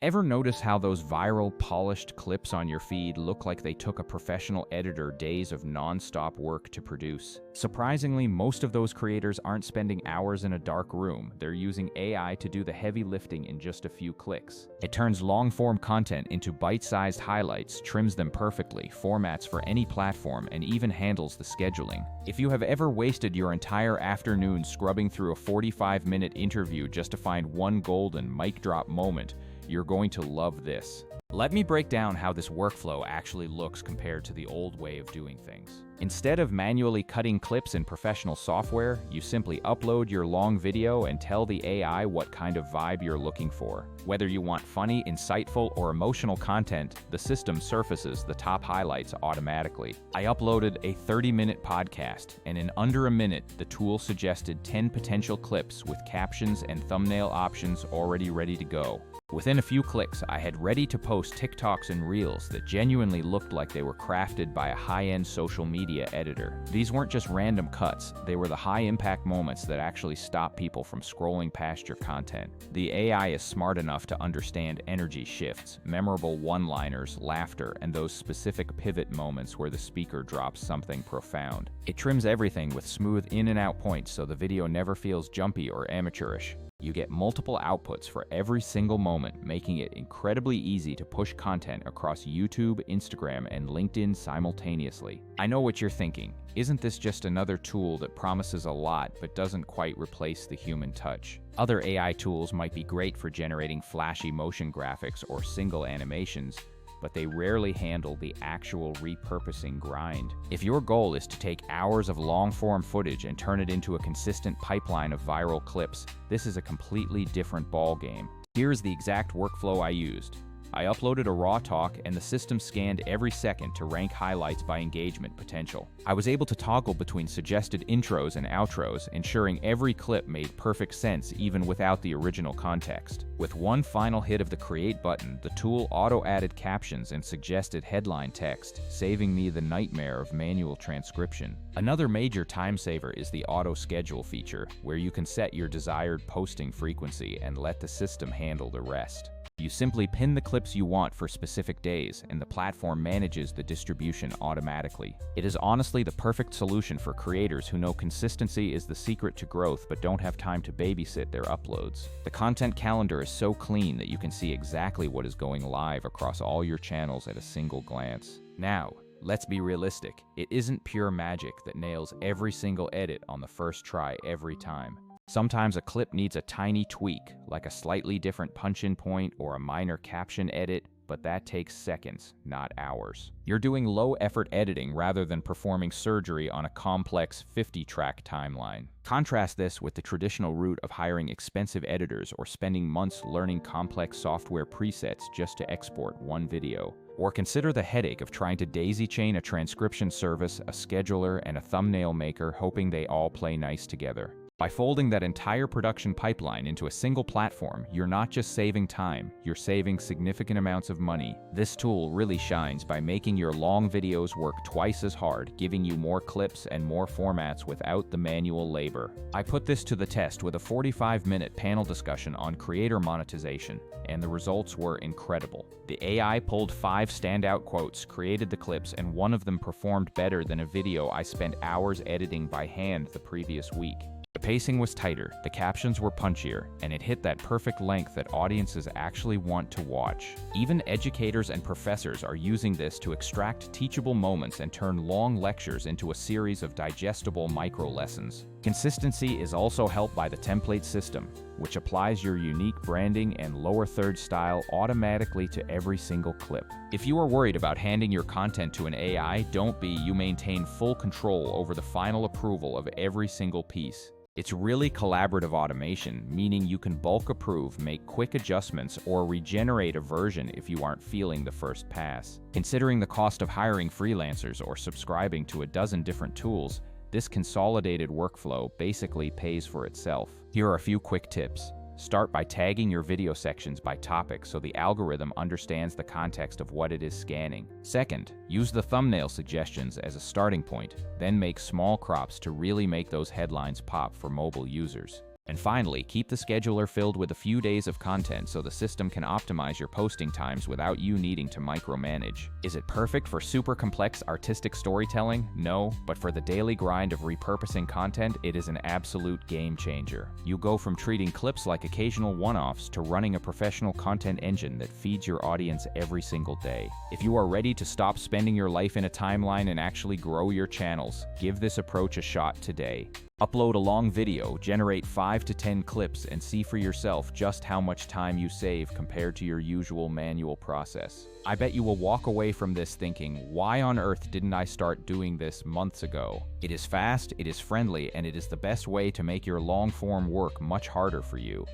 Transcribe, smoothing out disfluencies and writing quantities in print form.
Ever notice how those viral, polished clips on your feed look like they took a professional editor days of non-stop work to produce? Surprisingly, most of those creators aren't spending hours in a dark room. They're using AI to do the heavy lifting in just a few clicks. It turns long-form content into bite-sized highlights, trims them perfectly, formats for any platform, and even handles the scheduling. If you have ever wasted your entire afternoon scrubbing through a 45-minute interview just to find one golden mic drop moment, you're going to love this. Let me break down how this workflow actually looks compared to the old way of doing things. Instead of manually cutting clips in professional software, you simply upload your long video and tell the AI what kind of vibe you're looking for. Whether you want funny, insightful, or emotional content, the system surfaces the top highlights automatically. I uploaded a 30-minute podcast, and in under a minute, the tool suggested 10 potential clips with captions and thumbnail options already ready to go. Within a few clicks, I had ready-to-post TikToks and Reels that genuinely looked like they were crafted by a high-end social media editor. These weren't just random cuts, they were the high-impact moments that actually stop people from scrolling past your content. The AI is smart enough to understand energy shifts, memorable one-liners, laughter, and those specific pivot moments where the speaker drops something profound. It trims everything with smooth in-and-out points so the video never feels jumpy or amateurish. You get multiple outputs for every single moment, making it incredibly easy to push content across YouTube, Instagram, and LinkedIn simultaneously. I know what you're thinking. Isn't this just another tool that promises a lot but doesn't quite replace the human touch? Other AI tools might be great for generating flashy motion graphics or single animations, but they rarely handle the actual repurposing grind. If your goal is to take hours of long-form footage and turn it into a consistent pipeline of viral clips, this is a completely different ballgame. Here's the exact workflow I used. I uploaded a raw talk, and the system scanned every second to rank highlights by engagement potential. I was able to toggle between suggested intros and outros, ensuring every clip made perfect sense even without the original context. With one final hit of the Create button, the tool auto-added captions and suggested headline text, saving me the nightmare of manual transcription. Another major time saver is the auto-schedule feature, where you can set your desired posting frequency and let the system handle the rest. You simply pin the clips you want for specific days, and the platform manages the distribution automatically. It is honestly the perfect solution for creators who know consistency is the secret to growth but don't have time to babysit their uploads. The content calendar is so clean that you can see exactly what is going live across all your channels at a single glance. Now, let's be realistic. It isn't pure magic that nails every single edit on the first try every time. Sometimes a clip needs a tiny tweak, like a slightly different punch-in point or a minor caption edit, but that takes seconds, not hours. You're doing low-effort editing rather than performing surgery on a complex 50-track timeline. Contrast this with the traditional route of hiring expensive editors or spending months learning complex software presets just to export one video. Or consider the headache of trying to daisy-chain a transcription service, a scheduler, and a thumbnail maker, hoping they all play nice together. By folding that entire production pipeline into a single platform, you're not just saving time, you're saving significant amounts of money. This tool really shines by making your long videos work twice as hard, giving you more clips and more formats without the manual labor. I put this to the test with a 45-minute panel discussion on creator monetization, and the results were incredible. The AI pulled 5 standout quotes, created the clips, and one of them performed better than a video I spent hours editing by hand the previous week. The pacing was tighter, the captions were punchier, and it hit that perfect length that audiences actually want to watch. Even educators and professors are using this to extract teachable moments and turn long lectures into a series of digestible micro-lessons. Consistency is also helped by the template system, which applies your unique branding and lower third style automatically to every single clip. If you are worried about handing your content to an AI, don't be. You maintain full control over the final approval of every single piece. It's really collaborative automation, meaning you can bulk approve, make quick adjustments, or regenerate a version if you aren't feeling the first pass. Considering the cost of hiring freelancers or subscribing to a dozen different tools, this consolidated workflow basically pays for itself. Here are a few quick tips. Start by tagging your video sections by topic so the algorithm understands the context of what it is scanning. Second, use the thumbnail suggestions as a starting point, then make small crops to really make those headlines pop for mobile users. And finally, keep the scheduler filled with a few days of content so the system can optimize your posting times without you needing to micromanage. Is it perfect for super complex artistic storytelling? No, but for the daily grind of repurposing content, it is an absolute game changer. You go from treating clips like occasional one-offs to running a professional content engine that feeds your audience every single day. If you are ready to stop spending your life in a timeline and actually grow your channels, give this approach a shot today. Upload a long video, generate 5 to 10 clips, and see for yourself just how much time you save compared to your usual manual process. I bet you will walk away from this thinking, why on earth didn't I start doing this months ago? It is fast, it is friendly, and it is the best way to make your long-form work much harder for you.